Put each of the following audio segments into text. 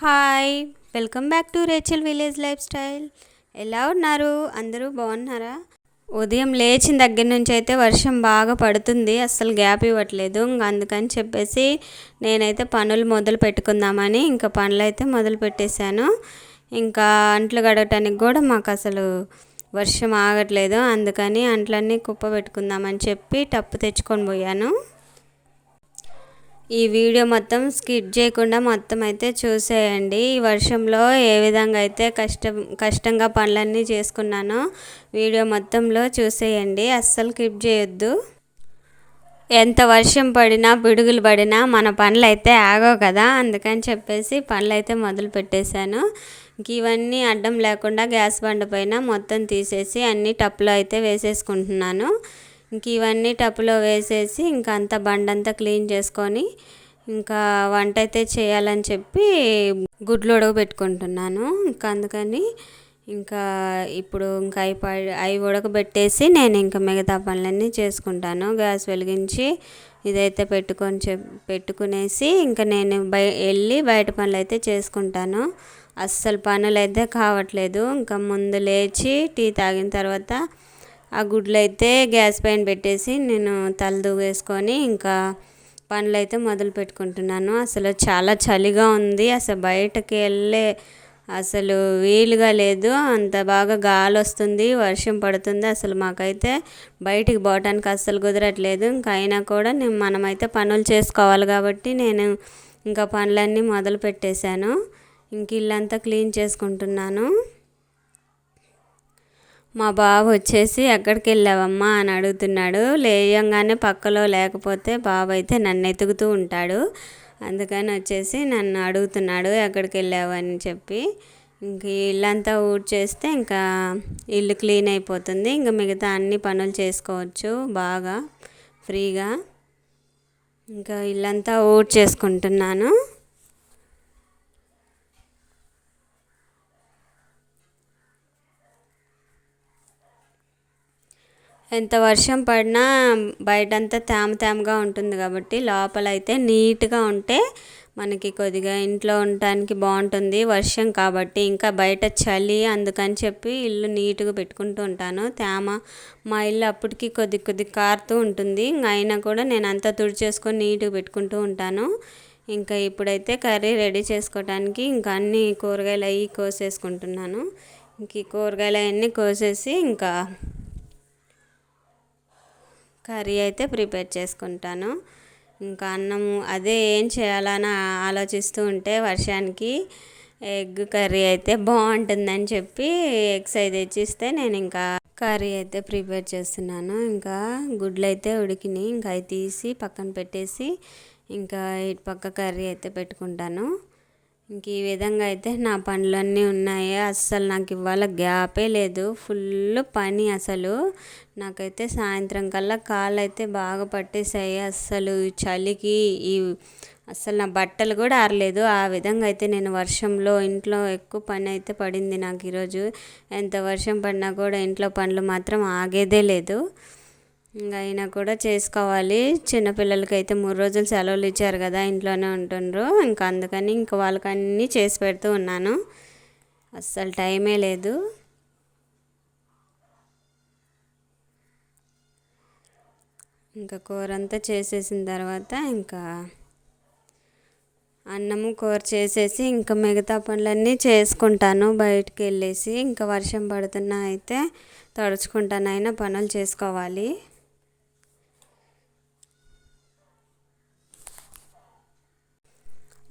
Hi, welcome back to Rachel village life style. ఎలా ఉన్నారు? అందరూ బాగున్నారా? ఉదయం లేచిన దగ్గర నుంచి అయితే వర్షం బాగా పడుతుంది, అస్సలు గ్యాప్ ఇవ్వట్లేదు. అందుకని చెప్పేసి నేనైతే పనులు మొదలు పెట్టుకుందామని ఇంకా పనులు అయితే మొదలు పెట్టేశాను. ఇంకా అంట్లు కడగటానికి కూడా మాకు అసలు వర్షం ఆగట్లేదు. అందుకని అంట్లన్నీ కుప్ప పెట్టుకుందామని చెప్పి టప్పు తెచ్చుకొని పోయాను. ఈ వీడియో మొత్తం స్కిప్ చేయకుండా మొత్తం అయితే చూసేయండి. ఈ వర్షంలో ఏ విధంగా అయితే కష్టంగా పనులన్నీ చేసుకున్నానో వీడియో మొత్తంలో చూసేయండి, అస్సలు స్కిప్ చేయొద్దు. ఎంత వర్షం పడినా పిడుగులు పడినా మన పనులు అయితే ఆగవు కదా, అందుకని చెప్పేసి పనులు అయితే మొదలు పెట్టేశాను. ఇవన్నీ అడ్డం లేకుండా గ్యాస్ బండ పైన మొత్తం తీసేసి అన్ని టప్లో అయితే వేసేసుకుంటున్నాను. ఇవన్నీ టప్లో వేసేసి ఇంకా అంతా బండంతా క్లీన్ చేసుకొని ఇంకా వంట అయితే చేయాలని చెప్పి గుడ్లు ఉడకబెట్టుకుంటున్నాను. ఇంకా అందుకని ఇంకా ఇప్పుడు ఇంకా అవి ఉడకబెట్టేసి నేను ఇంకా మిగతా పనులన్నీ చేసుకుంటాను. గ్యాస్ వెలిగించి ఇదైతే పెట్టుకునేసి ఇంకా నేను వెళ్ళి బయట పనులు అయితే చేసుకుంటాను. అస్సలు పనులు అయితే కావట్లేదు. ఇంకా ముందు లేచి టీ తాగిన తర్వాత ఆ గుడ్లు అయితే గ్యాస్ పైన పెట్టేసి నేను తలదూగేసుకొని ఇంకా పనులు అయితే మొదలు పెట్టుకుంటున్నాను. అసలు చాలా చలిగా ఉంది, అసలు బయటకి వెళ్ళే అసలు వీలుగా లేదు. అంత బాగా గాలి వస్తుంది, వర్షం పడుతుంది. అసలు మాకైతే బయటికి పోవటానికి అస్సలు కుదరట్లేదు. ఇంకా అయినా కూడా మనమైతే పనులు చేసుకోవాలి కాబట్టి నేను ఇంకా పనులన్నీ మొదలు పెట్టేశాను. ఇంక ఇల్లంతా క్లీన్ చేసుకుంటున్నాను. మా బాబు వచ్చేసి ఎక్కడికి వెళ్ళావమ్మా అని అడుగుతున్నాడు. లేయంగానే పక్కలో లేకపోతే బాబు అయితే నన్ను ఎతుకుతూ ఉంటాడు. అందుకని వచ్చేసి నన్ను అడుగుతున్నాడు ఎక్కడికి వెళ్ళావు అని చెప్పి. ఇంక ఇల్లంతా ఊడ్చేస్తే ఇంకా ఇల్లు క్లీన్ అయిపోతుంది. ఇంకా మిగతా అన్ని పనులు చేసుకోవచ్చు బాగా ఫ్రీగా. ఇంకా ఇల్లంతా ఊడ్చేసుకుంటున్నాను. ఎంత వర్షం పడినా బయటంతా తేమగా ఉంటుంది కాబట్టి లోపలైతే నీట్గా ఉంటే మనకి కొద్దిగా ఇంట్లో ఉండటానికి బాగుంటుంది. వర్షం కాబట్టి ఇంకా బయట చలి, అందుకని చెప్పి ఇల్లు నీట్గా పెట్టుకుంటూ ఉంటాను. మా ఇల్లు అప్పటికి కొద్ది కారుతూ ఉంటుంది. అయినా కూడా నేను అంతా తుడిచేసుకొని నీట్గా పెట్టుకుంటూ ఉంటాను. ఇంకా ఇప్పుడైతే కర్రీ రెడీ చేసుకోవడానికి ఇంకా అన్ని కూరగాయలు అవి కోసేసుకుంటున్నాను. ఇంక ఈ కూరగాయలు అవన్నీ కోసేసి ఇంకా కర్రీ అయితే ప్రిపేర్ చేసుకుంటాను. ఇంకా అన్నము అదే ఏం చేయాలని ఆలోచిస్తూ ఉంటే వర్షానికి ఎగ్ కర్రీ అయితే బాగుంటుందని చెప్పి ఎగ్స్ అయితే తెచ్చిస్తే నేను ఇంకా కర్రీ అయితే ప్రిపేర్ చేస్తున్నాను. ఇంకా గుడ్లు అయితే ఉడికినాయి, ఇంకా అవి తీసి పక్కన పెట్టేసి ఇంకా ఇటు పక్క కర్రీ అయితే పెట్టుకుంటాను. ఇంక ఈ విధంగా అయితే నా పనులన్నీ ఉన్నాయి. అస్సలు నాకు ఇవాళ గ్యాపే లేదు, ఫుల్ పని. అసలు నాకైతే సాయంత్రం కల్లా కాళ్ళు అయితే బాగా పట్టేసాయి. అస్సలు చలికి అస్సలు నా బట్టలు కూడా ఆరలేదు. ఆ విధంగా అయితే నేను వర్షంలో ఇంట్లో ఎక్కువ పని అయితే పడింది నాకు ఈరోజు. ఎంత వర్షం పడినా కూడా ఇంట్లో పనులు మాత్రం ఆగేదే లేదు. ఇంకా అయినా కూడా చేసుకోవాలి. చిన్నపిల్లలకి అయితే 3 రోజులు సెలవులు ఇచ్చారు కదా, ఇంట్లోనే ఉంటుండ్రు. ఇంకా అందుకని ఇంకా వాళ్ళకి అన్నీ చేసి పెడుతూ ఉన్నాను. అస్సలు టైమే లేదు. ఇంకా కూర అంతా చేసేసిన తర్వాత ఇంకా అన్నము కూర చేసేసి ఇంకా మిగతా పనులన్నీ చేసుకుంటాను బయటికి వెళ్ళేసి. ఇంకా వర్షం పడుతున్నా అయితే తడుచుకుంటానైనా పనులు చేసుకోవాలి.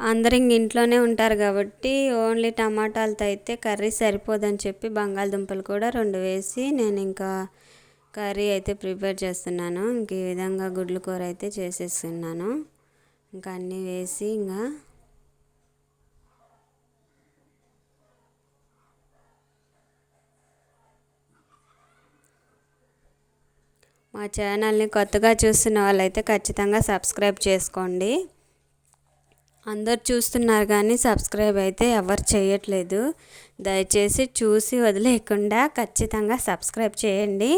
అందరూ ఇంట్లోనే ఉంటారు కాబట్టి ఓన్లీ టమాటాలతో అయితే కర్రీ సరిపోదని చెప్పి బంగాళదుంపలు కూడా 2 వేసి నేను ఇంకా కర్రీ అయితే ప్రిపేర్ చేస్తున్నాను. ఇంక ఈ విధంగా గుడ్లు కూర అయితే చేసేస్తున్నాను. ఇంకా అన్నీ వేసి ఇంకా మా ఛానల్ని కొత్తగా చూస్తున్న వాళ్ళైతే ఖచ్చితంగా సబ్స్క్రైబ్ చేసుకోండి. అందరు చూస్తున్నారు కానీ సబ్స్క్రైబ్ అయితే ఎవరు చేయట్లేదు. దయచేసి చూసి వదిలేయకుండా ఖచ్చితంగా సబ్స్క్రైబ్ చేయండి.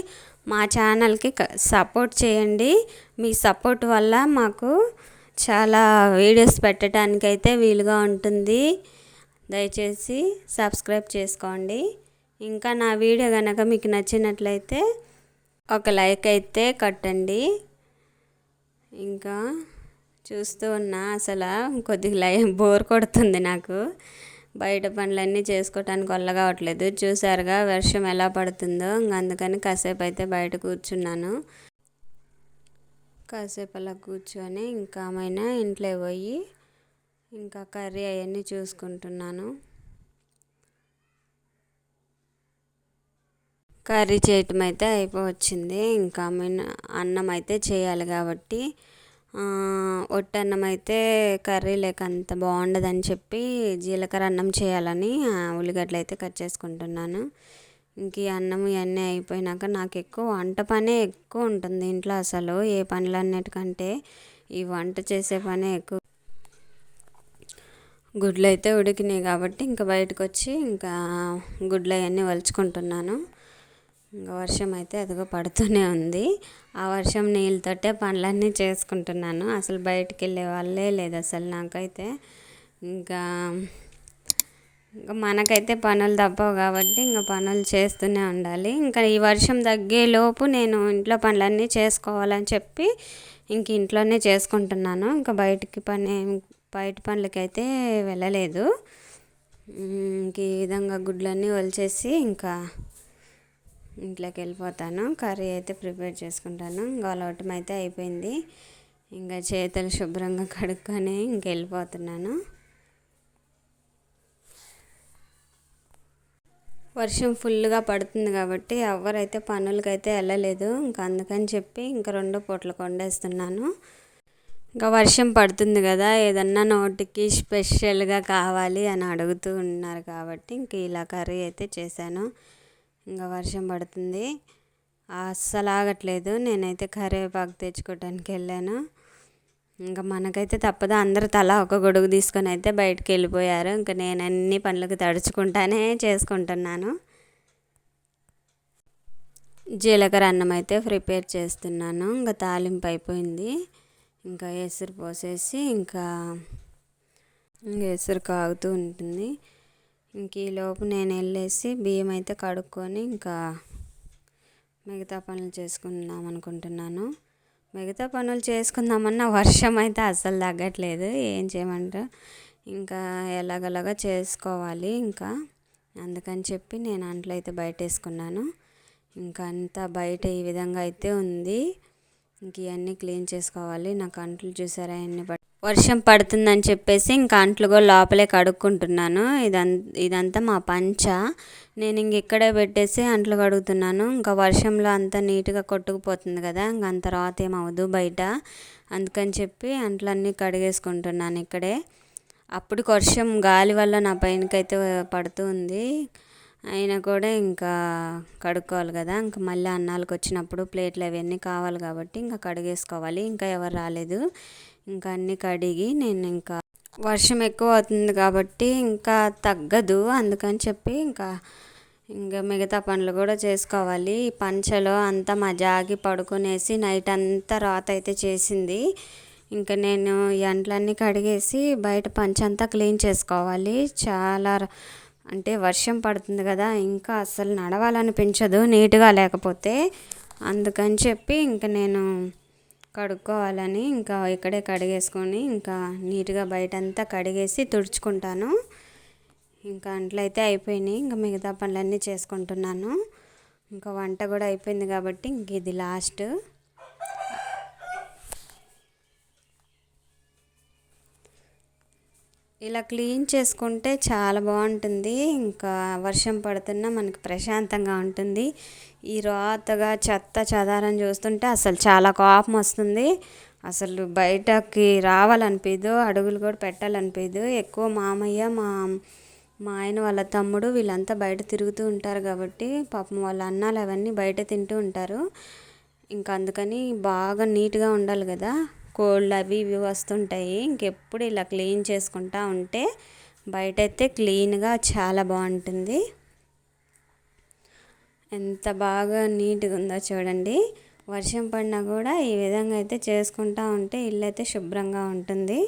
మా ఛానల్కి సపోర్ట్ చేయండి. మీ సపోర్ట్ వల్ల మాకు చాలా వీడియోస్ పెట్టడానికైతే వీలుగా ఉంటుంది. దయచేసి సబ్స్క్రైబ్ చేసుకోండి. ఇంకా నా వీడియో కనుక మీకు నచ్చినట్లయితే ఒక లైక్ అయితే కట్టండి. ఇంకా చూస్తూ ఉన్నా అసలు కొద్దిగా బోర్ కొడుతుంది నాకు. బయట పనులన్నీ చేసుకోవటానికి వల్ల కావట్లేదు. చూసారుగా వర్షం ఎలా పడుతుందో. అందుకని కాసేపు అయితే బయట కూర్చున్నాను. కాసేపు అలా కూర్చొని ఇంకా ఏమైనా ఇంట్లో పోయి ఇంకా కర్రీ అవన్నీ చూసుకుంటున్నాను. కర్రీ చేయటం అయితే అయిపోవచ్చింది. ఇంకా అన్నం అయితే చేయాలి కాబట్టి ఒట్టన్నం అయితే కర్రీ లేక అంత బాగుండదని చెప్పి జీలకర్ర అన్నం చేయాలని ఉల్లిగడ్డలు అయితే కట్ చేసుకుంటున్నాను. ఇంక ఈ అన్నం ఇవన్నీ అయిపోయినాక నాకు ఎక్కువ వంట పనే ఎక్కువ ఉంటుంది ఇంట్లో. అసలు ఏ పనులన్నిటికంటే ఈ వంట చేసే పనే ఎక్కువ. గుడ్లు అయితే ఉడికినాయి కాబట్టి ఇంకా బయటకు వచ్చి ఇంకా గుడ్లు అవన్నీ వలుచుకుంటున్నాను. ఇంకా వర్షం అయితే అదిగో పడుతూనే ఉంది. ఆ వర్షం నీళ్ళతోటే పనులన్నీ చేసుకుంటున్నాను. అసలు బయటికి వెళ్ళే వాళ్ళే లేదు అసలు నాకైతే. ఇంకా మనకైతే పనులు తప్పవు కాబట్టి ఇంకా పనులు చేస్తూనే ఉండాలి. ఇంకా ఈ వర్షం తగ్గేలోపు నేను ఇంట్లో పనులన్నీ చేసుకోవాలని చెప్పి ఇంక ఇంట్లోనే చేసుకుంటున్నాను. ఇంకా బయట పనులకైతే వెళ్ళలేదు. ఇంక ఈ విధంగా గుడ్లన్నీ వలిచేసి ఇంకా ఇంట్లోకి వెళ్ళిపోతాను. కర్రీ అయితే ప్రిపేర్ చేసుకుంటాను. ఇంకా అలవటం అయితే అయిపోయింది. ఇంకా చేతులు శుభ్రంగా కడుక్కొని ఇంక వెళ్ళిపోతున్నాను. వర్షం ఫుల్గా పడుతుంది కాబట్టి ఎవరైతే పనులకైతే వెళ్ళలేదు. ఇంకా అందుకని చెప్పి ఇంకా 2 పూటలు వండేస్తున్నాను. ఇంకా వర్షం పడుతుంది కదా, ఏదన్నా నోటికి స్పెషల్గా కావాలి అని అడుగుతూ ఉన్నారు కాబట్టి ఇంక ఇలా కర్రీ అయితే చేశాను. ఇంకా వర్షం పడుతుంది, అస్సలు ఆగట్లేదు. నేనైతే కరివేపాకు తెచ్చుకోవడానికి వెళ్ళాను. ఇంకా మనకైతే తప్పదు, అందరూ తలా ఒక గొడుగు తీసుకొని అయితే బయటికి వెళ్ళిపోయారు. ఇంకా నేను అన్ని పనులకు తడుచుకుంటానే చేసుకుంటున్నాను. జీలకర్ర అన్నం అయితే ప్రిపేర్ చేస్తున్నాను. ఇంకా తాలింపు అయిపోయింది. ఇంకా ఎసురు పోసేసి ఇంకా ఎసురు కాగుతూ ఉంటుంది. ఇంక ఈలోపు నేను వెళ్ళేసి బియ్యం అయితే కడుక్కొని ఇంకా మిగతా పనులు చేసుకుందాం అనుకుంటున్నాను. మిగతా పనులు చేసుకుందామన్నా వర్షం అయితే అస్సలు తగ్గట్లేదు. ఏం చేయమంటారు, ఇంకా ఎలాగలాగా చేసుకోవాలి. ఇంకా అందుకని చెప్పి నేను అంట్లు అయితే బయట వేసుకున్నాను. ఇంకా అంతా బయట ఈ విధంగా అయితే ఉంది. ఇంక ఇవన్నీ క్లీన్ చేసుకోవాలి. నాకు అంట్లు చూసారా ఎన్ని వర్షం పడుతుందని చెప్పేసి ఇంకా అంట్లు కూడా లోపలే కడుక్కుంటున్నాను. ఇదంతా మా పంచ. నేను ఇంక ఇక్కడే పెట్టేసి అంట్లు కడుగుతున్నాను. ఇంకా వర్షంలో అంతా నీట్గా కొట్టుకుపోతుంది కదా, ఇంకా అంత తర్వాత ఏమవదు బయట. అందుకని చెప్పి అంట్లన్నీ కడిగేసుకుంటున్నాను ఇక్కడే. అప్పుడు వర్షం గాలి వల్ల నా పైనకైతే పడుతూ ఉంది. అయినా కూడా ఇంకా కడుక్కోవాలి కదా. ఇంకా మళ్ళీ అన్నాలకు వచ్చినప్పుడు ప్లేట్లు అవన్నీ కావాలి కాబట్టి ఇంకా కడిగేసుకోవాలి. ఇంకా ఎవరు రాలేదు. ఇంకా అన్నీ కడిగి నేను ఇంకా వర్షం ఎక్కువ అవుతుంది కాబట్టి ఇంకా తగ్గదు. అందుకని చెప్పి ఇంకా మిగతా పనులు కూడా చేసుకోవాలి. పంచలో అంతా మా జాగి పడుకునేసి నైట్ అంతా రాత అయితే చేసింది. ఇంకా నేను ఈ అంట్లన్నీ కడిగేసి బయట పంచంతా క్లీన్ చేసుకోవాలి. చాలా అంటే వర్షం పడుతుంది కదా, ఇంకా అస్సలు నడవాలనిపించదు నీట్గా లేకపోతే. అందుకని చెప్పి ఇంకా నేను కడుక్కోవాలని ఇంకా ఇక్కడే కడిగేసుకొని ఇంకా నీట్గా బయటంతా కడిగేసి తుడుచుకుంటాను. ఇంకా అంట్లయితే అయిపోయినాయి. ఇంకా మిగతా పనులన్నీ చేసుకుంటున్నాను. ఇంకా వంట కూడా అయిపోయింది కాబట్టి ఇంక ఇది లాస్ట్. ఇలా క్లీన్ చేసుకుంటే చాలా బాగుంటుంది. ఇంకా వర్షం పడుతున్నా మనకి ప్రశాంతంగా ఉంటుంది. ఈ రోతగా చెత్త చెదారం చూస్తుంటే అసలు చాలా కోపం వస్తుంది. అసలు బయటకి రావాలనిపించదు, అడుగులు కూడా పెట్టాలనిపించదు. ఎక్కువ మామయ్య, మా ఆయన వాళ్ళ తమ్ముడు వీళ్ళంతా బయట తిరుగుతూ ఉంటారు కాబట్టి పాపం వాళ్ళ అన్నాలు అవన్నీ బయట తింటూ ఉంటారు. ఇంకా అందుకని బాగా నీట్గా ఉండాలి కదా, కోళ్ళు అవి ఇవి వస్తుంటాయి. ఇంకెప్పుడు ఇలా క్లీన్ చేసుకుంటూ ఉంటే బయట అయితే క్లీన్గా చాలా బాగుంటుంది. ఎంత బాగా నీట్గా ఉందో చూడండి. వర్షం పడినా కూడా ఈ విధంగా అయితే చేసుకుంటూ ఉంటే ఇల్లు అయితే శుభ్రంగా ఉంటుంది.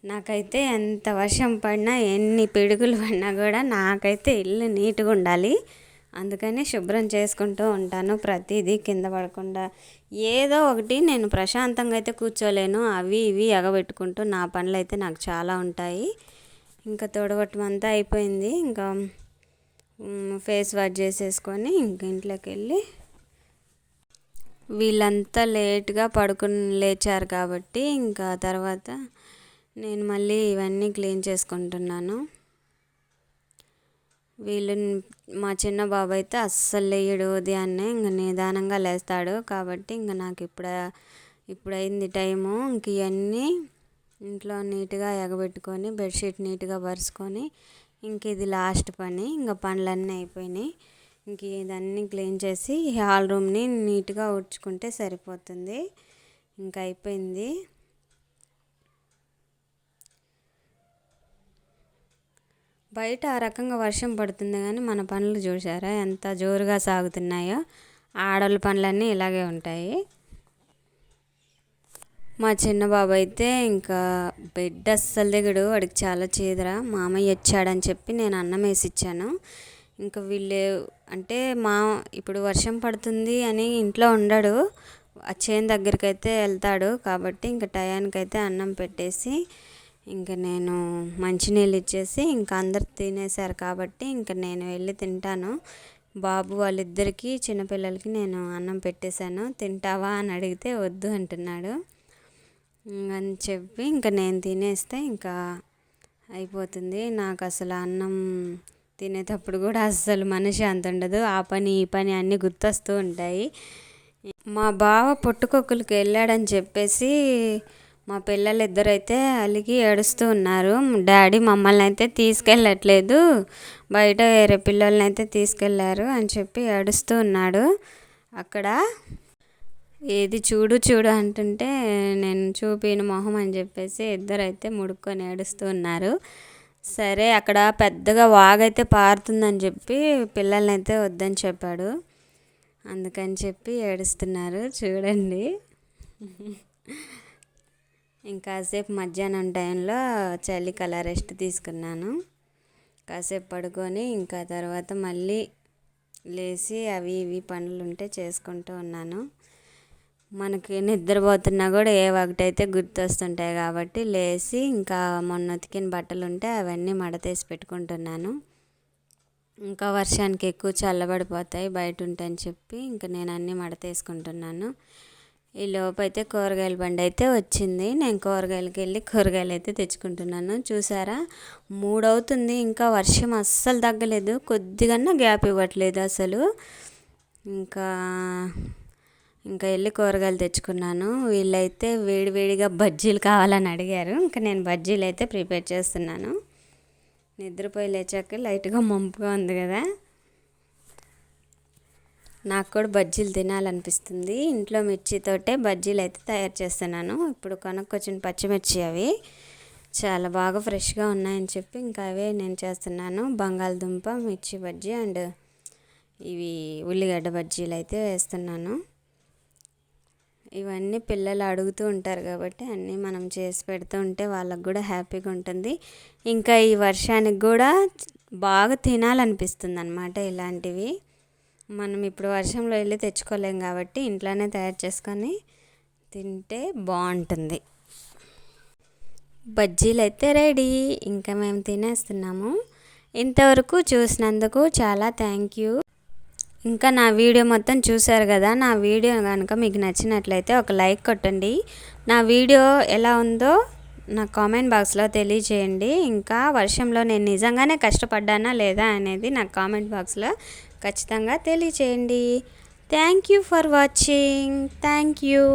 నాకైతే ఎంత వర్షం పడినా ఎన్ని పిడుగులు పడినా కూడా నాకైతే ఇల్లు నీట్గా ఉండాలి. అందుకని శుభ్రం చేసుకుంటూ ఉంటాను. ప్రతిదీ కింద పడకుండా ఏదో ఒకటి నేను ప్రశాంతంగా అయితే కూర్చోలేను. అవి ఇవి ఎగబెట్టుకుంటూ నా పనులు అయితే నాకు చాలా ఉంటాయి. ఇంకా తోడగొట్టం అంతా అయిపోయింది. ఇంకా ఫేస్ వాష్ చేసేసుకొని ఇంక ఇంట్లోకి వెళ్ళి వీళ్ళంతా లేట్గా పడుకుని లేచారు కాబట్టి ఇంకా తర్వాత నేను మళ్ళీ ఇవన్నీ క్లీన్ చేసుకుంటున్నాను. వీళ్ళు మా చిన్న బాబు అయితే అస్సలు లేయడు. ఉదయాన్నే ఇంక నిదానంగా లేస్తాడు కాబట్టి ఇంక నాకు ఇప్పుడైంది టైము. ఇంక ఇవన్నీ ఇంట్లో నీట్గా ఎగబెట్టుకొని బెడ్షీట్ నీట్గా పరుచుకొని ఇంక ఇది లాస్ట్ పని. ఇంకా పనులన్నీ అయిపోయినాయి. ఇంక ఇదన్నీ క్లీన్ చేసి హాల్ రూమ్ని నీట్గా ఉడ్చుకుంటే సరిపోతుంది. ఇంకా అయిపోయింది. బయట ఆ రకంగా వర్షం పడుతుంది కానీ మన పనులు చూసారా ఎంత జోరుగా సాగుతున్నాయో. ఆడవాళ్ళ పనులన్నీ ఇలాగే ఉంటాయి. మా చిన్న బాబు అయితే ఇంకా బెడ్ అస్సలు దిగడు. వాడికి చాలా చీదర. మామయ్య వచ్చాడని చెప్పి నేను అన్నం వేసి ఇచ్చాను. ఇంకా వీళ్ళు అంటే ఇప్పుడు వర్షం పడుతుంది అని ఇంట్లో ఉండడు. ఆ చేను దగ్గరికి అయితే వెళ్తాడు కాబట్టి ఇంకా టయానికైతే అన్నం పెట్టేసి ఇంకా నేను మంచినీళ్ళు ఇచ్చేసి ఇంకా అందరు తినేశారు కాబట్టి ఇంకా నేను వెళ్ళి తింటాను. బాబు వాళ్ళిద్దరికీ చిన్నపిల్లలకి నేను అన్నం పెట్టేశాను. తింటావా అని అడిగితే వద్దు అంటున్నాడు అని చెప్పి ఇంకా నేను తినేస్తే ఇంకా అయిపోతుంది. నాకు అసలు అన్నం తినేటప్పుడు కూడా అస్సలు మనశ్శాంతి ఉండదు. ఆ పని ఈ పని అన్నీ గుర్తొస్తూ ఉంటాయి. మా బావ పుట్టుకొక్కులకి వెళ్ళాడని చెప్పేసి మా పిల్లలు ఇద్దరైతే అలిగి ఏడుస్తూ ఉన్నారు. డాడీ మమ్మల్ని అయితే తీసుకెళ్ళట్లేదు, బయట వేరే పిల్లల్ని అయితే తీసుకెళ్ళారు అని చెప్పి ఏడుస్తూ ఉన్నాడు. అక్కడ ఏది చూడు చూడు అంటుంటే నేను చూపిన మొహం అని చెప్పేసి ఇద్దరైతే ముడుక్కొని ఏడుస్తూ ఉన్నారు. సరే అక్కడ పెద్దగా వాగైతే పారుతుందని చెప్పి పిల్లల్ని అయితే వద్దని చెప్పాడు. అందుకని చెప్పి ఏడుస్తున్నారు చూడండి. ఇంకాసేపు మధ్యాహ్నం టైంలో చలికి అలా రెస్ట్ తీసుకున్నాను. కాసేపు పడుకొని ఇంకా తర్వాత మళ్ళీ లేచి అవి ఇవి పనులు ఉంటే చేసుకుంటూ ఉన్నాను. మనకి నిద్రపోతున్నా కూడా ఏ ఒకటైతే గుర్తొస్తుంటాయి కాబట్టి లేచి ఇంకా మొన్న ఉతికిన బట్టలు ఉంటే అవన్నీ మడతేసి పెట్టుకుంటున్నాను. ఇంకా వర్షానికి ఎక్కువ చల్లబడిపోతాయి బయట ఉంటాయని చెప్పి ఇంకా నేను అన్నీ మడతేసుకుంటున్నాను. ఈ లోపు అయితే కూరగాయల బండి అయితే వచ్చింది. నేను కూరగాయలకి వెళ్ళి కూరగాయలు అయితే తెచ్చుకుంటున్నాను. చూసారా 3 అవుతుంది ఇంకా వర్షం అస్సలు తగ్గలేదు. కొద్దిగా గ్యాప్ ఇవ్వట్లేదు అసలు. ఇంకా వెళ్ళి కూరగాయలు తెచ్చుకున్నాను. వీళ్ళైతే వేడివేడిగా బజ్జీలు కావాలని అడిగారు. ఇంకా నేను బజ్జీలు అయితే ప్రిపేర్ చేస్తున్నాను. నిద్రపోయి లేచాక లైట్గా మంపుగా ఉంది కదా, నాకు కూడా బజ్జీలు తినాలనిపిస్తుంది. ఇంట్లో మిర్చితోటే బజ్జీలు అయితే తయారు చేస్తున్నాను. ఇప్పుడు కొనుక్కొచ్చిన పచ్చిమిర్చి అవి చాలా బాగా ఫ్రెష్గా ఉన్నాయని చెప్పి ఇంకా అవే నేను చేస్తున్నాను. బంగాళదుంప మిర్చి బజ్జీ అండ్ ఇవి ఉల్లిగడ్డ బజ్జీలు అయితే వేస్తున్నాను. ఇవన్నీ పిల్లలు అడుగుతూ ఉంటారు కాబట్టి అన్నీ మనం చేసి పెడుతూ ఉంటే వాళ్ళకు కూడా హ్యాపీగా ఉంటుంది. ఇంకా ఈ వర్షానికి కూడా బాగా తినాలనిపిస్తుంది అన్నమాట. ఇలాంటివి మనం ఇప్పుడు వర్షంలో వెళ్ళి తెచ్చుకోలేం కాబట్టి ఇంట్లోనే తయారు చేసుకొని తింటే బాగుంటుంది. బజ్జీలు అయితే రెడీ. ఇంకా మేము తినేస్తున్నాము. ఇంతవరకు చూసినందుకు చాలా థ్యాంక్ యూ. ఇంకా నా వీడియో మొత్తం చూశారు కదా. నా వీడియో కనుక మీకు నచ్చినట్లయితే ఒక లైక్ కొట్టండి. నా వీడియో ఎలా ఉందో నా కామెంట్ బాక్స్లో తెలియజేయండి. ఇంకా వర్షంలో నేను నిజంగానే కష్టపడ్డానా లేదా అనేది నాకు కామెంట్ బాక్స్లో ఖచ్చితంగా తెలియజేయండి. Thank you for watching. Thank you.